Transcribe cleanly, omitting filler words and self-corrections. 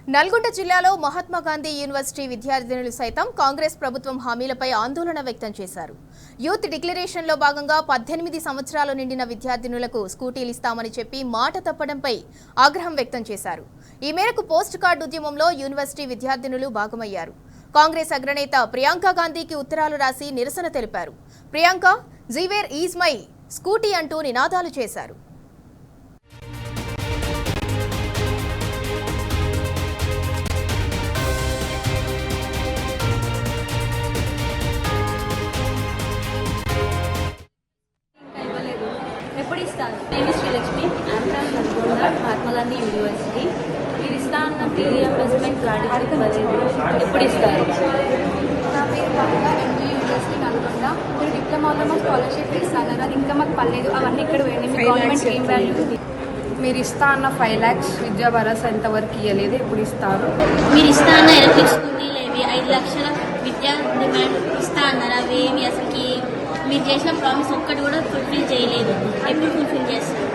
నల్గొండ జిల్లాలో మహాత్మా గాంధీ యూనివర్సిటీ విద్యార్థినులు సైతం కాంగ్రెస్ ప్రభుత్వం హామీలపై ఆందోళన వ్యక్తం చేశారు. యూత్ డిక్లరేషన్లో భాగంగా 18 సంవత్సరాలు నిండిన విద్యార్థినులకు స్కూటీలు ఇస్తామని చెప్పి మాట తప్పడంపై ఆగ్రహం వ్యక్తం చేశారు. ఈ మేరకు పోస్ట్ కార్డు ఉద్యమంలో యూనివర్సిటీ విద్యార్థినులు భాగమయ్యారు. కాంగ్రెస్ అగ్రనేత ప్రియాంక గాంధీకి ఉత్తరాలు రాసి నిరసన తెలిపారు. ప్రియాంక, జీవేర్ ఈజ్ మై స్కూటీ అంటూ నినాదాలు చేశారు. ఎప్పుడు ఇస్తారు? నేను శ్రీలక్ష్మి, ఆంధ్ర నల్గొండ మహాత్మా గాంధీ యూనివర్సిటీ. మీరు ఇస్తా అన్న రీఎంబర్స్మెంట్ కార్డు ఇవ్వలేదు, ఎప్పుడు ఇస్తారు? నా పేరు పక్క ఎంజీ యూనివర్సిటీ నల్గొండ. మీరు డిప్లొమాలో మా స్కాలర్షిప్ ఇస్తాను, అది ఇంకా మాకు పర్లేదు. అవన్నీ ఇక్కడ పోయింది. మీ గవర్నమెంట్ ఏం వాల్యూ? మీరు ఇస్తా అన్న 5 lakhs విద్యా భరోసా ఎంతవరకు ఇవ్వలేదు, ఎప్పుడు ఇస్తారు? మీరు ఇస్తా అన్న ఎలక్ట్రిక్ స్కూటీలు ఏవి 5 లక్షల విద్యా డిమాండ్ ఇస్తా అన్నారు, అవి ఏమి అసలుకి మీరు చేసిన ప్రామిస్ ఒక్కటి కూడా ఫుల్ఫిల్ చేయలేదు. ఎప్పుడు ఫుల్ఫిల్ చేస్తారు?